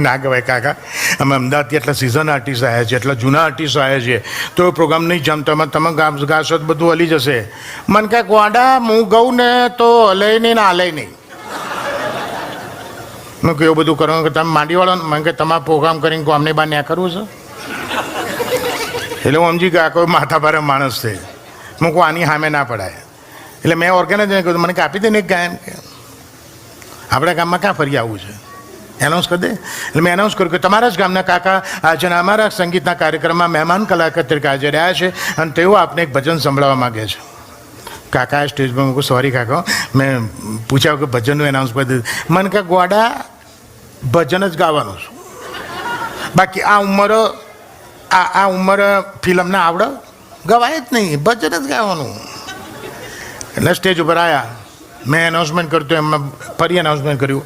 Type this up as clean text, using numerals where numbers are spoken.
ના કહેવાય કાકા, અમે અમદાવાદથી એટલા સિઝન આર્ટિસ્ટ આવ્યા છે, એટલા જૂના આર્ટિસ્ટ આવ્યા છે, તો એ પ્રોગ્રામ નહીં જમતો. તમે ગાશો તો બધું હલી જશે. મને કહે ગોડા હું ગઉં ને તો હલે નહીં ને હાલે નહીં. મેં કહ્યું એવું બધું કરવાનું કે તમે માંડીવાળો, મને કે તમારે પ્રોગ્રામ કરીને ગામની બહાર ન્યા કરવું છે. એટલે હું સમજી ગયા કોઈ માથાભારે માણસ છે. હું કહું આની સામે ના પડાય. એટલે મેં ઓર્ગેનાઇઝરને કહ્યું મને કે આપી દે ને એક ગાયન, કે આપણા ગામમાં ક્યાં ફરી આવવું છે, એનાઉન્સ કરી દે. એટલે મેં એનાઉન્સ કર્યું કે તમારા જ ગામના કાકા આજે અમારા સંગીતના કાર્યક્રમમાં મહેમાન કલાકાર તરીકે હાજર રહ્યા છે અને તેઓ આપને એક ભજન સંભળાવવા માગે છે. કાકા સ્ટેજ પર મૂકું, સોરી કાકા, મેં પૂછ્યા કે ભજનનું એનાઉન્સ કરી દીધું. મને કે ગોડા ભજન જ ગાવાનું છું, બાકી આ ઉંમર ફિલ્મને આવડે ગવાય જ નહીં, ભજન જ ગાવાનું. એટલે સ્ટેજ ઉપર આવ્યા, મેં એનાઉન્સમેન્ટ કર્યું, એમાં ફરી એનાઉન્સમેન્ટ કર્યું,